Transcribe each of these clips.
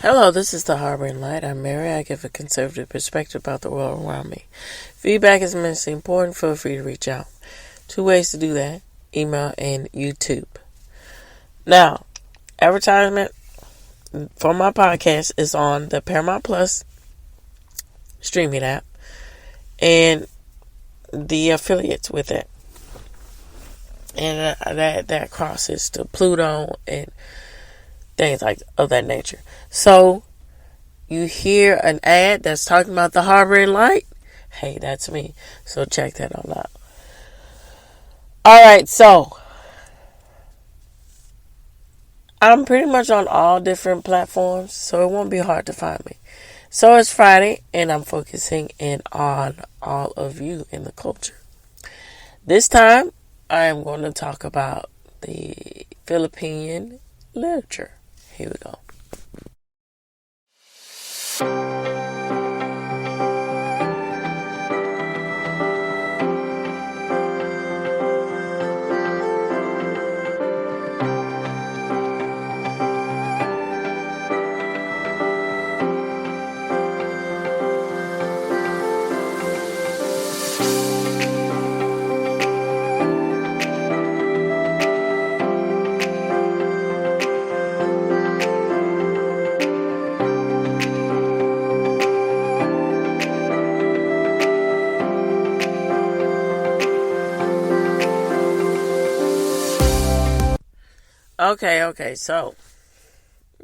Hello, this is The Harboring Light. I'm Mary. I give a conservative perspective about the world around me. Feedback is immensely important. Feel free to reach out. 2 ways to do that: email and YouTube. Now, advertisement for my podcast is on the Paramount Plus streaming app and the affiliates with it. And that crosses to Pluto and things like of that nature. So you hear an ad that's talking about the Harboring Light? Hey, that's me. So check that all out. Alright, so I'm pretty much on all different platforms, so it won't be hard to find me. So it's Friday, and I'm focusing in on all of you in the culture. This time, I am going to talk about the Philippine literature. Here we go. Okay, so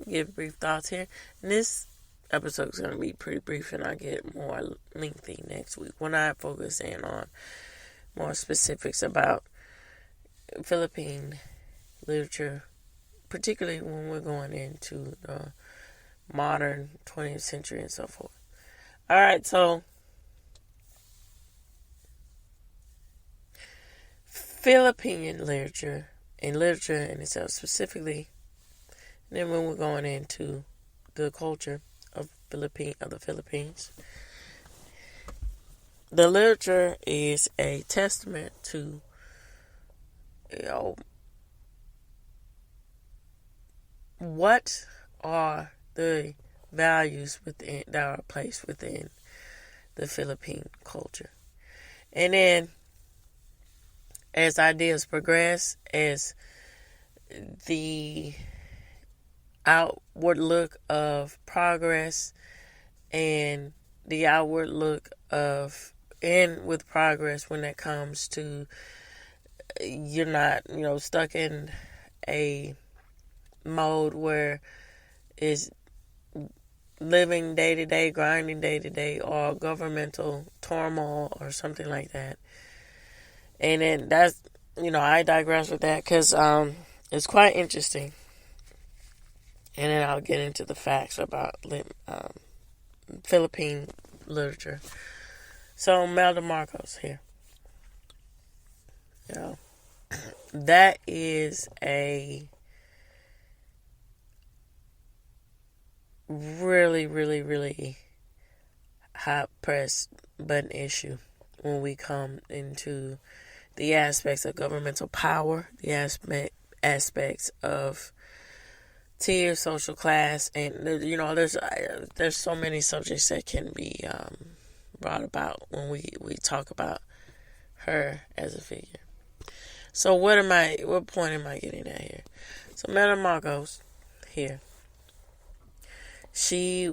give brief thoughts here. And this episode is going to be pretty brief, and I'll get more lengthy next week when I focus in on more specifics about Philippine literature, particularly when we're going into the modern 20th century and so forth. Alright, so Philippine literature and literature in itself specifically, and then when we're going into the culture of the Philippines, the literature is a testament to, what are the values within that are placed within the Philippine culture. And then as ideas progress, as the outward look of progress and the outward look of end with progress when it comes to you're not, stuck in a mode where it's living day to day, grinding day to day, or governmental turmoil or something like that. And then that's, I digress with that because it's quite interesting. And then I'll get into the facts about Philippine literature. So, Melda Marcos here. That is a really, really, really hot press button issue when we come into the aspects of governmental power, the aspects of tier, social class, and there's so many subjects that can be brought about when we talk about her as a figure. So what point am I getting at here? So Madam Marcos here, she,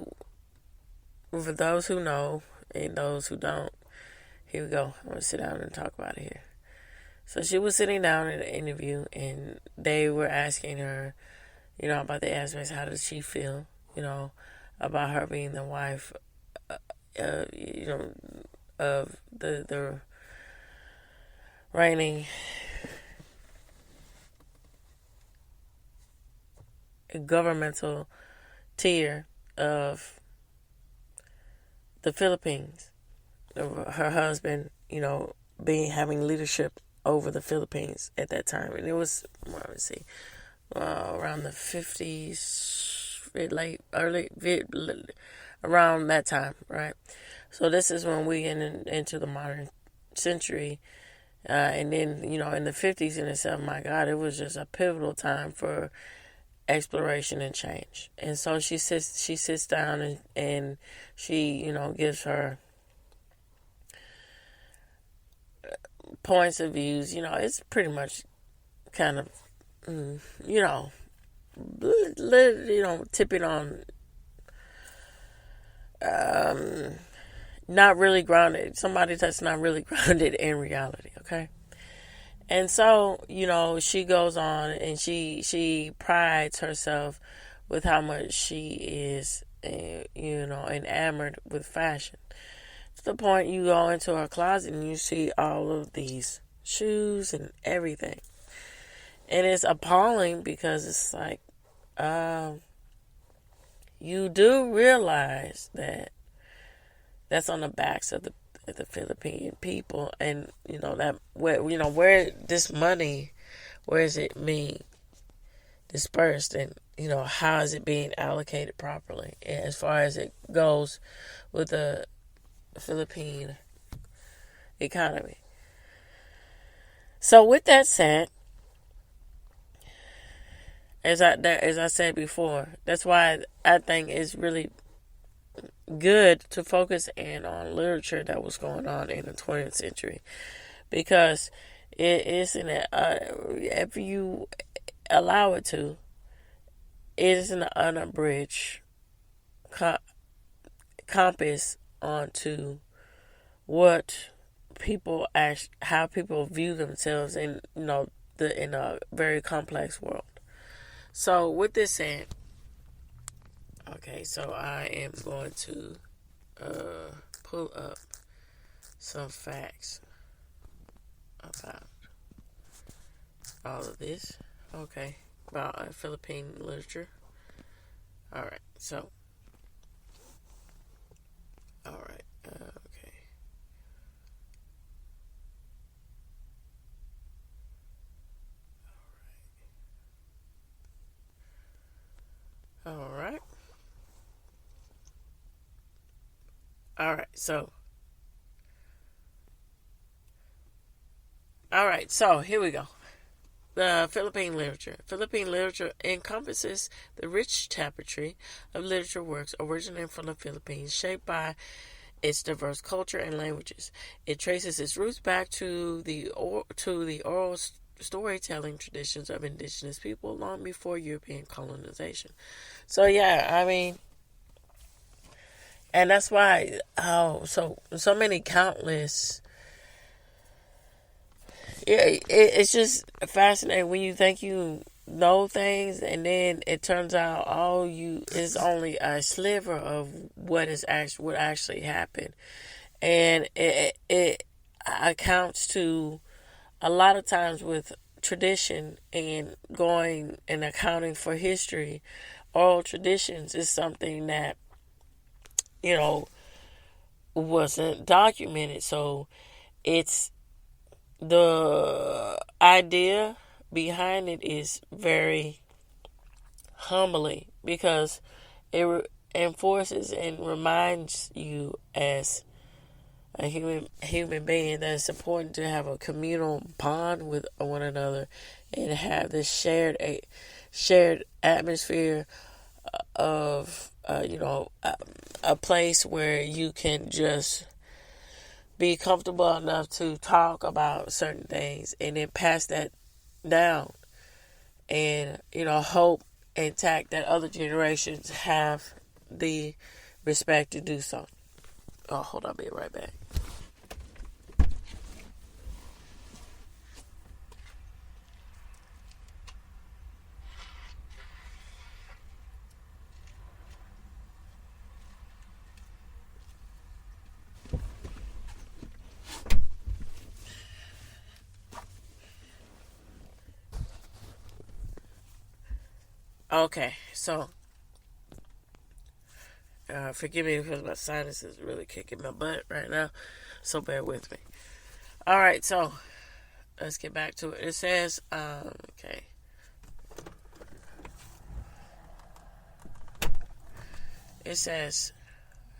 for those who know and those who don't, here we go. I'm going to sit down and talk about it here. So she was sitting down in an interview, and they were asking her, about the aspects. How does she feel, about her being the wife, of the reigning governmental tier of the Philippines. Her husband, having leadership over the Philippines at that time. And it was, around the 50s, around that time, right? So this is when we get into the modern century. And then, in the 50s in itself, my God, it was just a pivotal time for exploration and change. And so she sits down and she, gives her points of views. It's pretty much kind of, you know, tipping on not really grounded. Somebody that's not really grounded in reality, okay? And so, she goes on and she prides herself with how much she is, enamored with fashion. To the point you go into her closet and you see all of these shoes and everything. And it's appalling because it's like, you do realize that that's on the backs of the Philippine people, and that where this money, where is it being dispersed, and how is it being allocated properly, and as far as it goes with the Philippine economy. So with that said, as I said before, that's why I think it's really good to focus in on literature that was going on in the 20th century, because it isn't if you allow it to, it is an unabridged compass onto what people how people view themselves in in a very complex world. So with this said, okay, so I am going to pull up some facts about all of this. Okay, about Philippine literature. Alright, so. Alright, okay. Alright. Alright, so. Alright, so here we go. The Philippine literature. Philippine literature encompasses the rich tapestry of literature works originating from the Philippines, shaped by its diverse culture and languages. It traces its roots back to the oral storytelling traditions of indigenous people long before European colonization. So yeah, I mean, and that's why so many countless. Yeah, it's just fascinating when you think you know things, and then it turns out all you is only a sliver of what actually happened, and it accounts to a lot of times with tradition and going and accounting for history. Oral traditions is something that wasn't documented, so it's. The idea behind it is very humbling because it enforces and reminds you as a human being that it's important to have a communal bond with one another and have this shared atmosphere of a place where you can just be comfortable enough to talk about certain things and then pass that down, and hope intact that other generations have the respect to do so. Oh, hold on, I'll be right back. Okay, so forgive me because my sinus is really kicking my butt right now, so bear with me. All right, so let's get back to it. It says, okay. It says,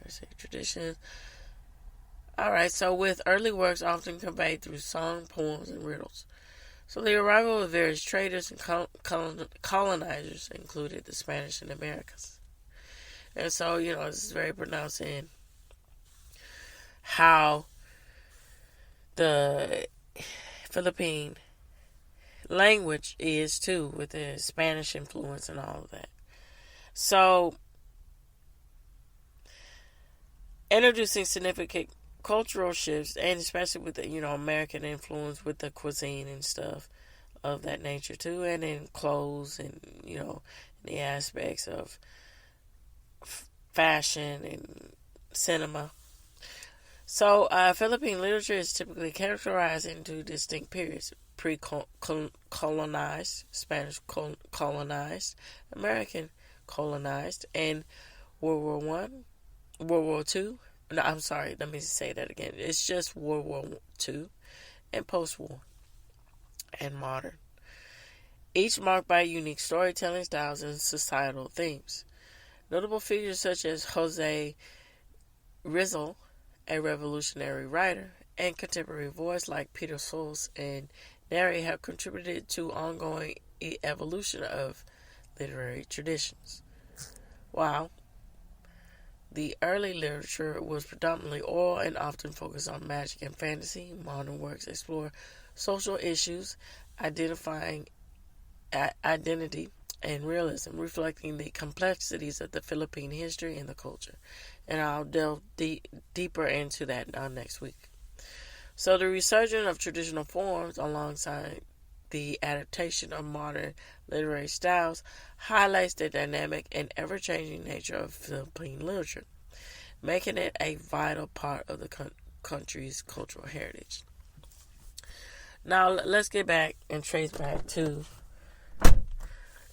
let's see, tradition. All right, so with early works often conveyed through song, poems, and riddles. So the arrival of various traders and colonizers included the Spanish in the Americas. And so, this is very pronounced in how the Philippine language is too, with the Spanish influence and all of that. So, introducing significant cultural shifts, and especially with the American influence with the cuisine and stuff of that nature too, and in clothes and the aspects of fashion and cinema. So Philippine literature is typically categorized into distinct periods: pre-colonized, Spanish colonized, American colonized, and World War One, World War Two. No, I'm sorry. Let me say that again. It's just World War Two and post-war and modern. Each marked by unique storytelling styles and societal themes. Notable figures such as Jose Rizal, a revolutionary writer, and contemporary voice like Peter Soles and Neri have contributed to ongoing evolution of literary traditions. While the early literature was predominantly oral and often focused on magic and fantasy, modern works explore social issues, identifying identity and realism, reflecting the complexities of the Philippine history and the culture. And I'll delve deeper into that next week. So the resurgence of traditional forms alongside the adaptation of modern literary styles highlights the dynamic and ever-changing nature of Philippine literature, making it a vital part of the country's cultural heritage. Now let's get back and trace back to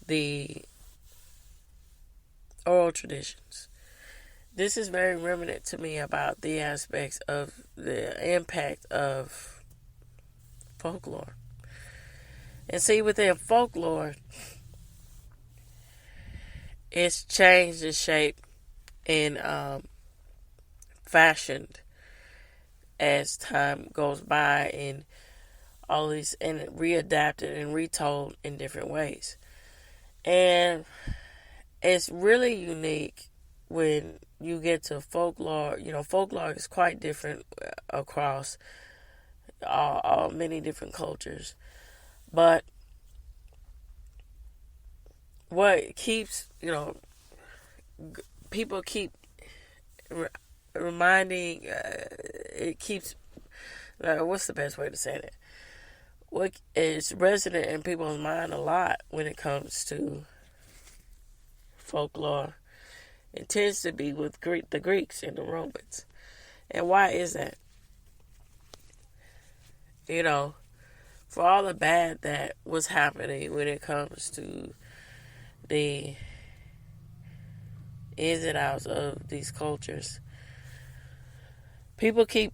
the oral traditions. This is very reminiscent to me about the aspects of the impact of folklore. And see, within folklore, it's changed its shape and fashioned as time goes by, and all these, and readapted and retold in different ways. And it's really unique when you get to folklore. Folklore is quite different across many different cultures. But what keeps, people keep reminding, it keeps, what's the best way to say that? What is resident in people's mind a lot when it comes to folklore, it tends to be with the Greeks and the Romans. And why is that? For all the bad that was happening when it comes to the ins and outs of these cultures, people keep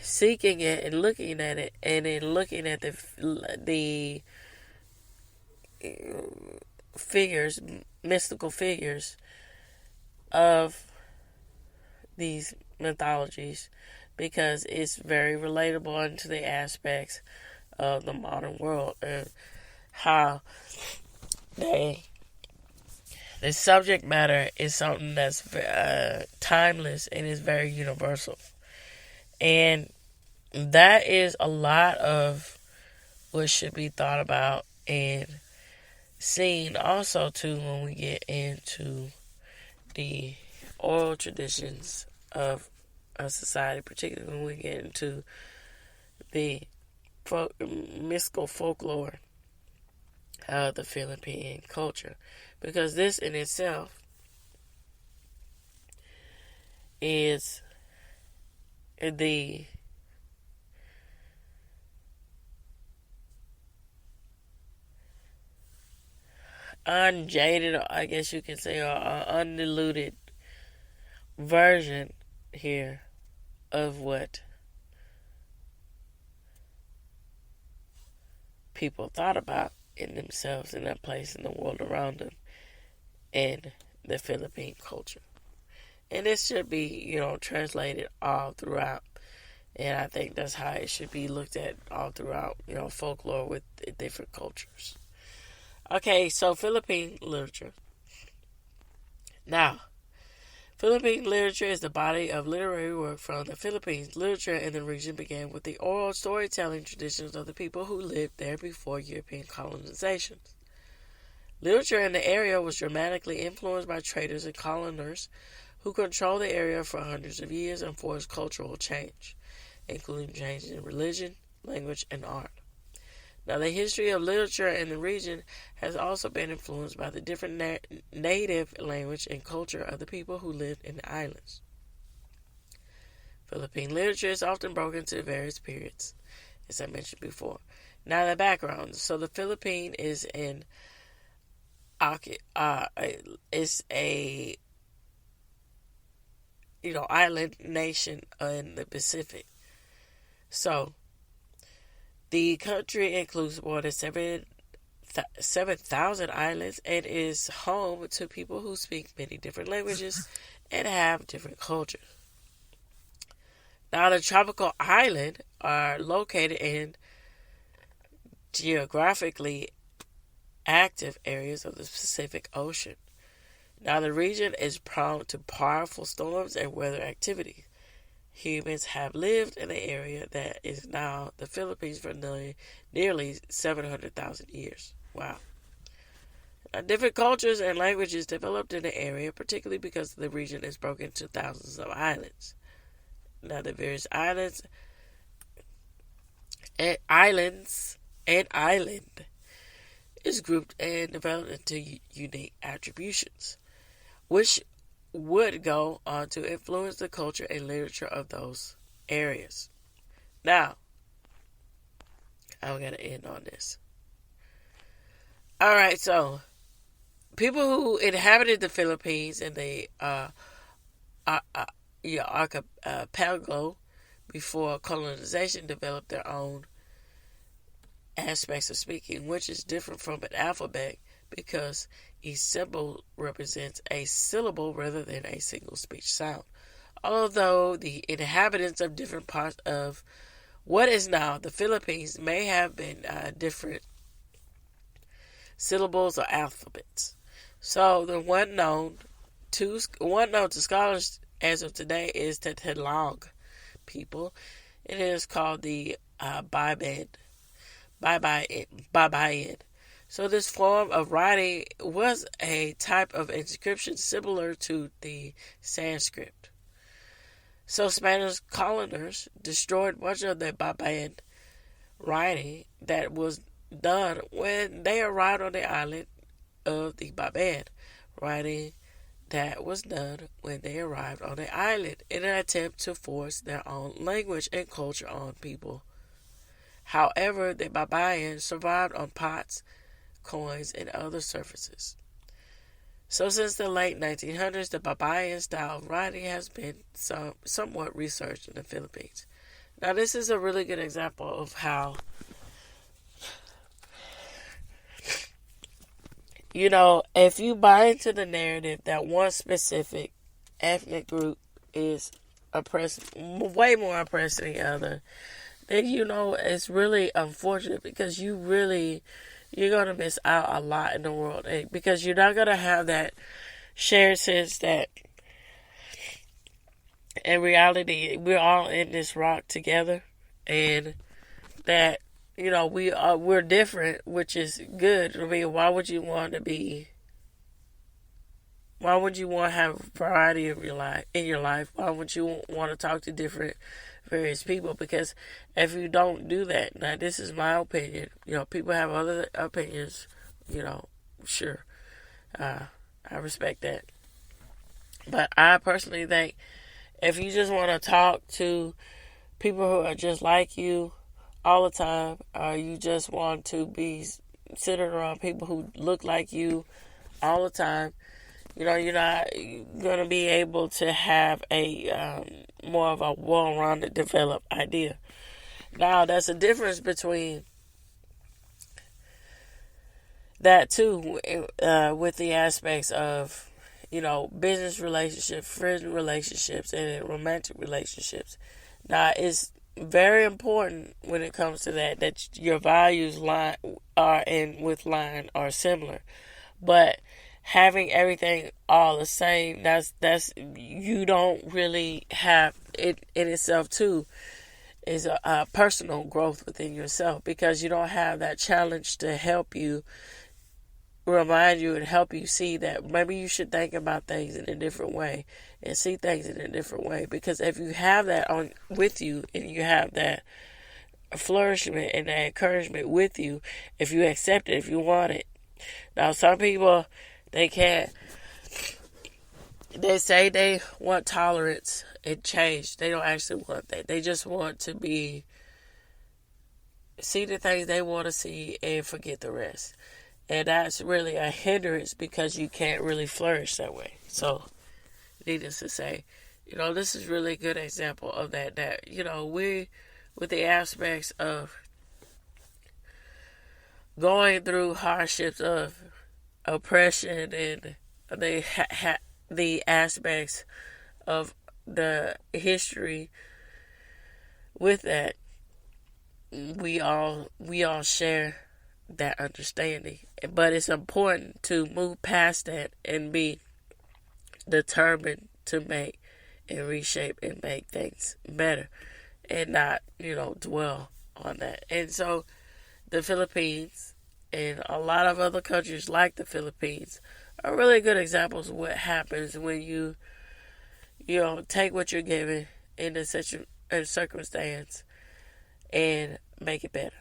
seeking it and looking at it, and then looking at the figures, mystical figures of these mythologies, because it's very relatable into the aspects of the modern world and how the subject matter is something that's timeless and is very universal. And that is a lot of what should be thought about and seen also too when we get into the oral traditions of a society, particularly when we get into the mystical folklore of the Philippine culture, because this in itself is the unjaded, I guess you can say, or undiluted version here of what people thought about in themselves and their place in the world around them and the Philippine culture. And this should be, translated all throughout And I think that's how it should be looked at all throughout, folklore with different cultures. Okay, so Philippine literature. Now, Philippine literature is the body of literary work from the Philippines. Literature in the region began with the oral storytelling traditions of the people who lived there before European colonization. Literature in the area was dramatically influenced by traders and coloners who controlled the area for hundreds of years and forced cultural change, including changes in religion, language, and art. Now, the history of literature in the region has also been influenced by the different native language and culture of the people who lived in the islands. Philippine literature is often broken into various periods, as I mentioned before. Now, the background. So, the Philippine is a island nation in the Pacific. So, the country includes more than 7,000 islands and is home to people who speak many different languages and have different cultures. Now, the tropical islands are located in geographically active areas of the Pacific Ocean. Now, the region is prone to powerful storms and weather activity. Humans have lived in the area that is now the Philippines for nearly 700,000 years. Wow. Now, different cultures and languages developed in the area, particularly because the region is broken into thousands of islands. Now, the various island is grouped and developed into unique attributions, which would go on to influence the culture and literature of those areas. Now, I'm going to end on this. Alright, so people who inhabited the Philippines and the archipelago before colonization developed their own aspects of speaking, which is different from an alphabet because each symbol represents a syllable rather than a single speech sound. Although the inhabitants of different parts of what is now the Philippines may have been different syllables or alphabets. So the one known to scholars as of today is the Tagalog people. It is called the Babayan. So this form of writing was a type of inscription similar to the Sanskrit. So Spanish coloners destroyed much of the Babayan writing that was done when they arrived on the island of the Babayan writing that was done when they arrived on the island in an attempt to force their own language and culture on people. However, the Babayan survived on pots, coins, and other surfaces. So since the late 1900s, the Babayan style of writing has been somewhat researched in the Philippines. Now, this is a really good example of how, if you buy into the narrative that one specific ethnic group is oppressed, way more oppressed than the other, then it's really unfortunate because you're going to miss out a lot in the world. Because you're not going to have that shared sense that in reality we're all in this rock together and that, we're different, which is good. I mean, why would you want to have variety of in your life? Why would you want to talk to various people? Because if you don't do that, now this is my opinion. People have other opinions. Sure, I respect that. But I personally think if you just want to talk to people who are just like you all the time, or you just want to be centered around people who look like you all the time, you're not going to be able to have a more of a well-rounded, developed idea. Now, there's a difference between that too, with the aspects of, business relationships, friend relationships, and romantic relationships. Now, it's very important when it comes to that your values line are in with line are similar. But having everything all the same, that's you don't really have it in itself too, is a personal growth within yourself, because you don't have that challenge to help you, remind you, and help you see that maybe you should think about things in a different way and see things in a different way. Because if you have that on with you, and you have that flourishment and that encouragement with you, if you accept it, if you want it. Now, some people, they can't. They say they want tolerance and change. They don't actually want that. They just want to see the things they want to see and forget the rest. And that's really a hindrance, because you can't really flourish that way. So, needless to say, this is really a good example of that. That, we, with the aspects of going through hardships of oppression and the aspects of the history with that, we all share that understanding. But it's important to move past that and be determined to make and reshape and make things better, and not, dwell on that. And so the Philippines and a lot of other countries like the Philippines are really good examples of what happens when you take what you're given in a circumstance and make it better.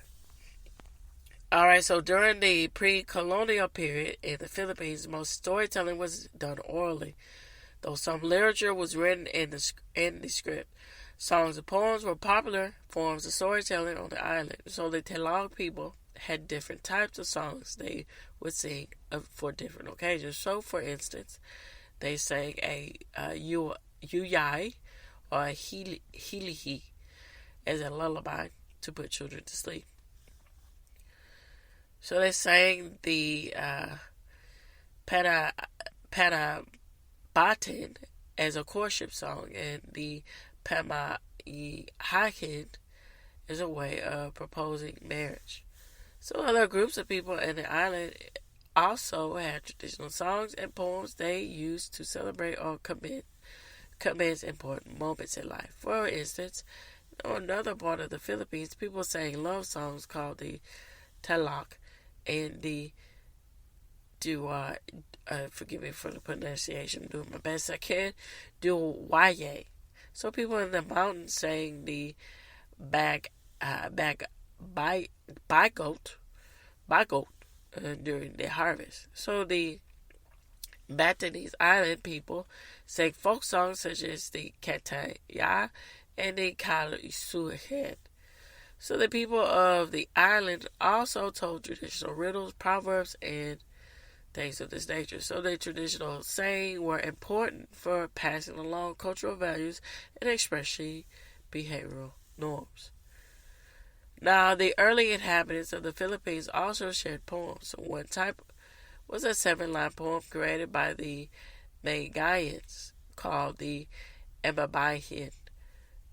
Alright, so during the pre-colonial period in the Philippines, most storytelling was done orally, though some literature was written in the script. Songs and poems were popular forms of storytelling on the island, so the Tagalog people had different types of songs they would sing for different occasions. So, for instance, they sang a yuyay or a hilihi as a lullaby to put children to sleep. So they sang the Panabatan as a courtship song, and the Pamahihakin as a way of proposing marriage. So other groups of people in the island also had traditional songs and poems they used to celebrate or commence important moments in life. For instance, on another part of the Philippines, people sang love songs called the talak and the forgive me for the pronunciation, I'm doing my best I can, duwaye. So people in the mountains sang the by goat during the harvest. So the Batanese Island people sang folk songs such as the Kataya and the Kalisuhen. So the people of the island also told traditional riddles, proverbs, and things of this nature. So the traditional saying were important for passing along cultural values and expressing behavioral norms. Now, the early inhabitants of the Philippines also shared poems. So one type was a 7-line poem created by the Mayagayans called the Emabayhin,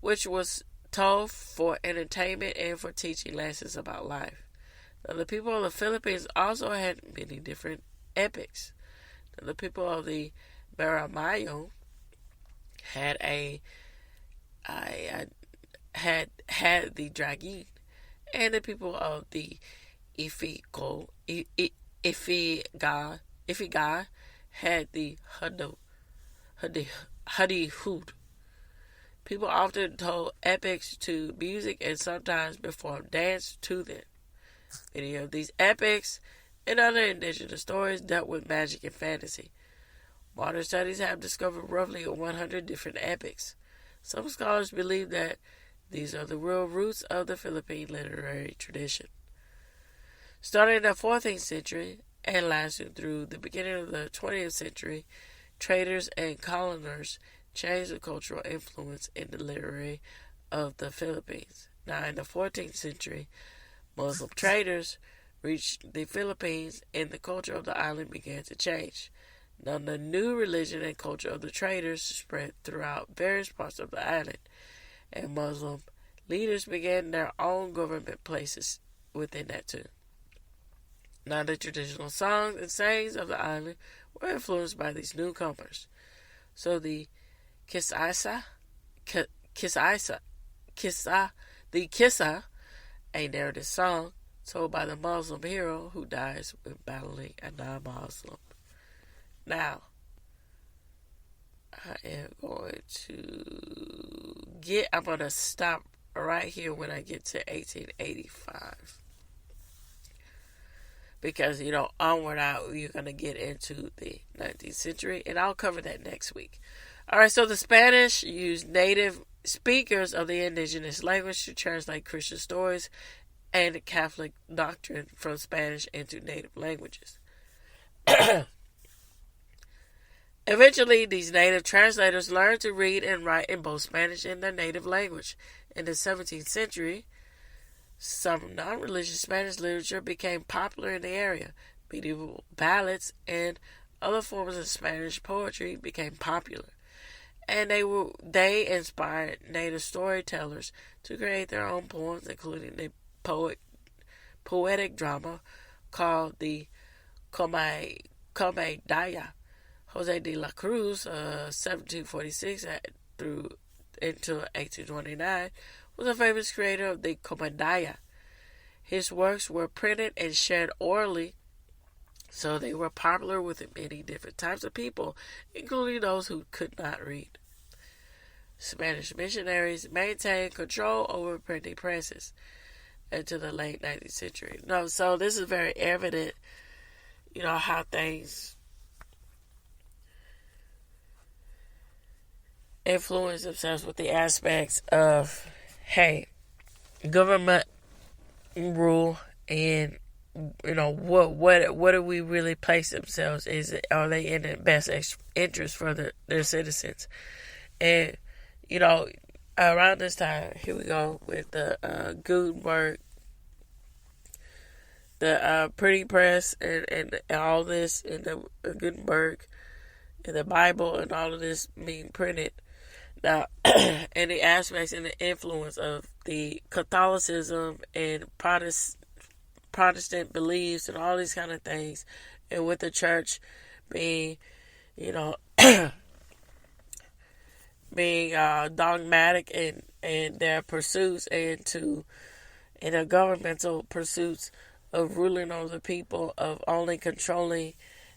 which was told for entertainment and for teaching lessons about life. Now, the people of the Philippines also had many different epics. Now, the people of the Maramayo had had the Dragon, and the people of the Ifiga had the Hudihud. People often told epics to music and sometimes performed dance to them. Many of these epics and other indigenous stories dealt with magic and fantasy. Modern studies have discovered roughly 100 different epics. Some scholars believe that these are the real roots of the Philippine literary tradition. Starting in the 14th century and lasting through the beginning of the 20th century, traders and colonizers changed the cultural influence in the literary of the Philippines. Now, in the 14th century, Muslim traders reached the Philippines and the culture of the island began to change. Now, the new religion and culture of the traders spread throughout various parts of the island, and Muslim leaders began their own government places within that too. Now, the traditional songs and sayings of the island were influenced by these newcomers. So the Kisisa, Kisisa, Kissa, a narrative song told by the Muslim hero who dies when battling a non-Muslim. Now, I'm going to stop right here when I get to 1885. Because, onward out, you're going to get into the 19th century, and I'll cover that next week. All right, so the Spanish used native speakers of the indigenous language to translate Christian stories and Catholic doctrine from Spanish into native languages. Eventually, these native translators learned to read and write in both Spanish and their native language. In the 17th century, some non-religious Spanish literature became popular in the area. Medieval ballads and other forms of Spanish poetry became popular, and they inspired native storytellers to create their own poems, including the poetic drama called the Comedaya. Jose de la Cruz, 1746 through into 1829, was a famous creator of the Comedaya. His works were printed and shared orally, so they were popular with many different types of people, including those who could not read. Spanish missionaries maintained control over printing presses into the late 19th century. So this is very evident, how things influence themselves with the aspects of, hey, government rule, and what do we really place themselves? Are they in the best interest for their citizens? And around this time, here we go with the Gutenberg, the printing press, and all this, and the Gutenberg, and the Bible, and all of this being printed. Now, and the aspects and the influence of the Catholicism and Protestant beliefs and all these kind of things, and with the church being, being dogmatic in their pursuits and their governmental pursuits of ruling over the people, of only controlling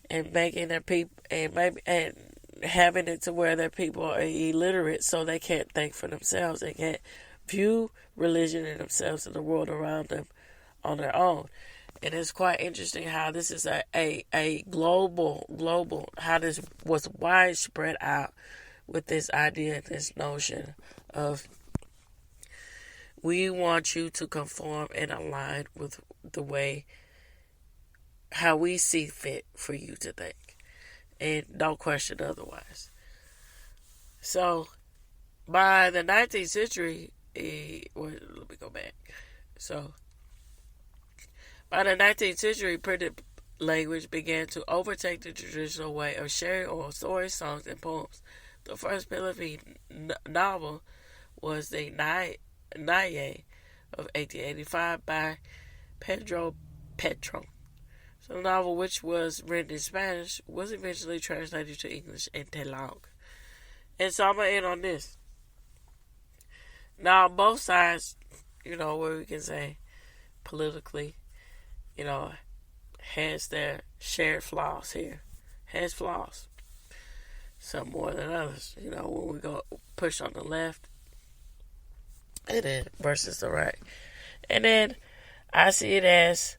and making their people and having it to where their people are illiterate, so they can't think for themselves. They can't view religion and themselves and the world around them on their own. And it's quite interesting how this is a global, how this was widespread out with this idea, this notion of, we want you to conform and align with the way, how we see fit for you to think, and don't question otherwise. So, by the 19th century, let me go back. So, by the 19th century, printed language began to overtake the traditional way of sharing oral stories, songs, and poems. The first Philippine novel was the Naye of 1885 by Pedro Petro. So the novel, which was written in Spanish, was eventually translated to English and Tagalog. And so I'm going to end on this. Now, both sides, where we can say politically, has their shared flaws here. Has flaws. Some more than others. When we go push on the left, and then versus the right. And then I see it as,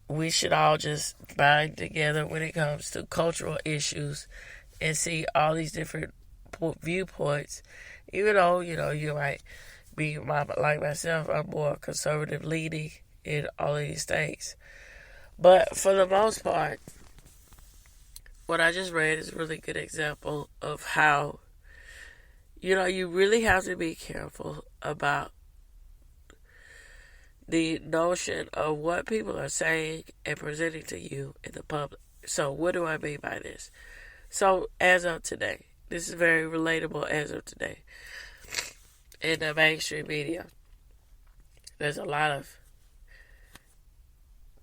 we should all just bind together when it comes to cultural issues and see all these different viewpoints. Even though, you might be like myself, I'm more conservative leaning in all of these things. But for the most part, what I just read is a really good example of how, you really have to be careful about the notion of what people are saying and presenting to you in the public. So what do I mean by this? So as of today, this is very relatable as of today. in the mainstream media, there's a lot of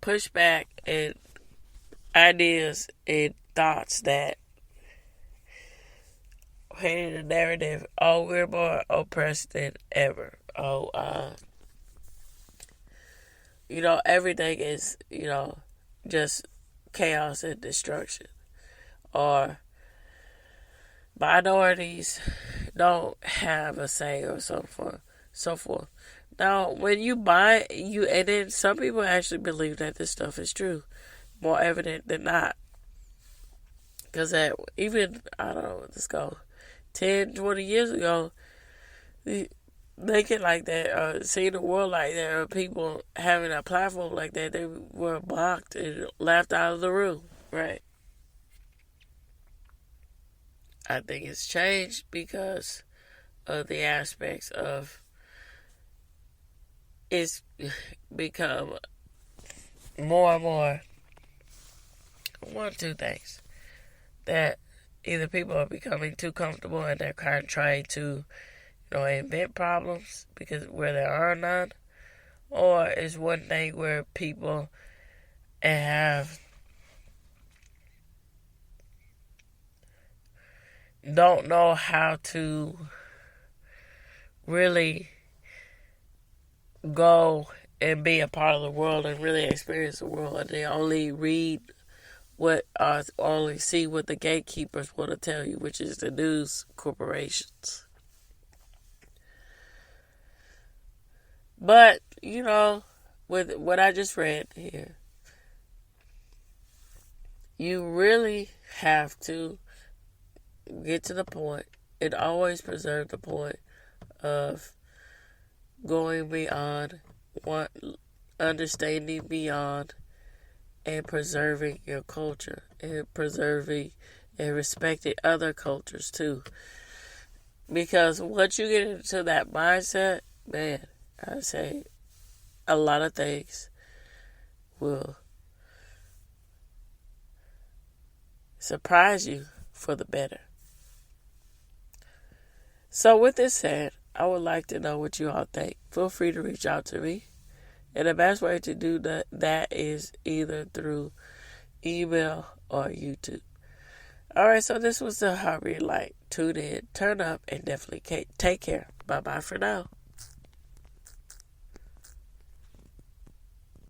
pushback and ideas and thoughts that painted a narrative, oh, we're more oppressed than ever. Oh, everything is, just chaos and destruction. Or minorities don't have a say or so forth. Now, when you buy, and then some people actually believe that this stuff is true. More evident than not. Because even, I don't know, let's go 10, 20 years ago, thinking like that, or seeing the world like that, or people having a platform like that, they were mocked and laughed out of the room, right? I think it's changed because of the aspects of it's become more and more one of two things. That either people are becoming too comfortable and they're kind of trying to, invent problems because where there are none, or it's one thing where people don't know how to really go and be a part of the world and really experience the world, and they only read only see what the gatekeepers want to tell you, which is the news corporations. But, with what I just read here, you really have to get to the point and always preserve the point of going beyond, understanding beyond, and preserving your culture, and preserving and respecting other cultures too. Because once you get into that mindset, man, I say a lot of things will surprise you for the better. So with this said, I would like to know what you all think. Feel free to reach out to me. And the best way to do that is either through email or YouTube. Alright, so this was the Heart Read Light. Tune in, turn up, and definitely take care. Bye-bye for now.